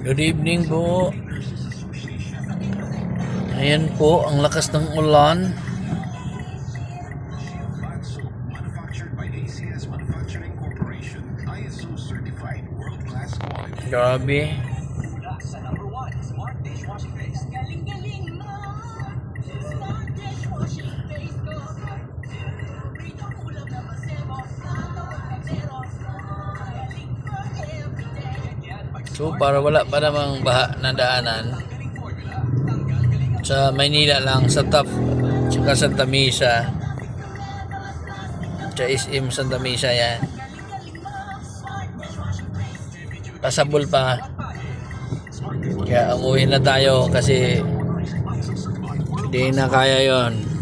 Good evening po. Ayan po, ang lakas ng ulan. Grabe. So para wala pa namang baha na daanan sa Maynila lang, sa TAP tsaka Santa Mesa, sa SM Santa Mesa, yan pasabol pa. Kaya umuwi na tayo kasi hindi na kaya yon.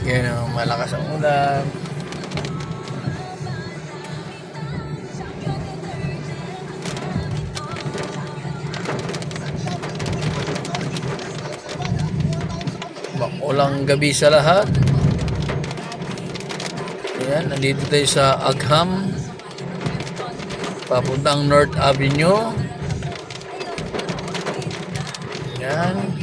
Yan o, malakas ang ulan. Ulang gabi sa lahat. Ayan, nandito tayo sa Agham, papuntang North Avenue. Ayan.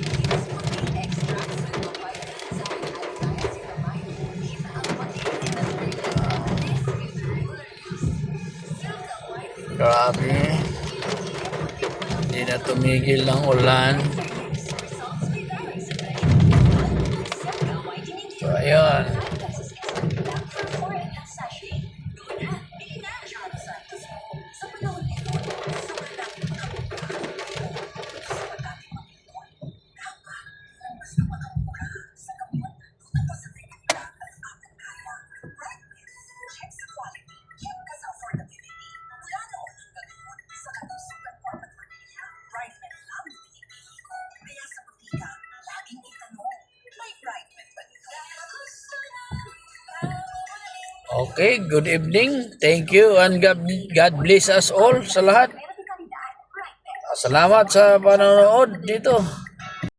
Grabe. Hindi na tumigil ng ulan. So, ayun. Okay, good evening. Thank you and God bless us all sa lahat. Salamat sa panonood dito.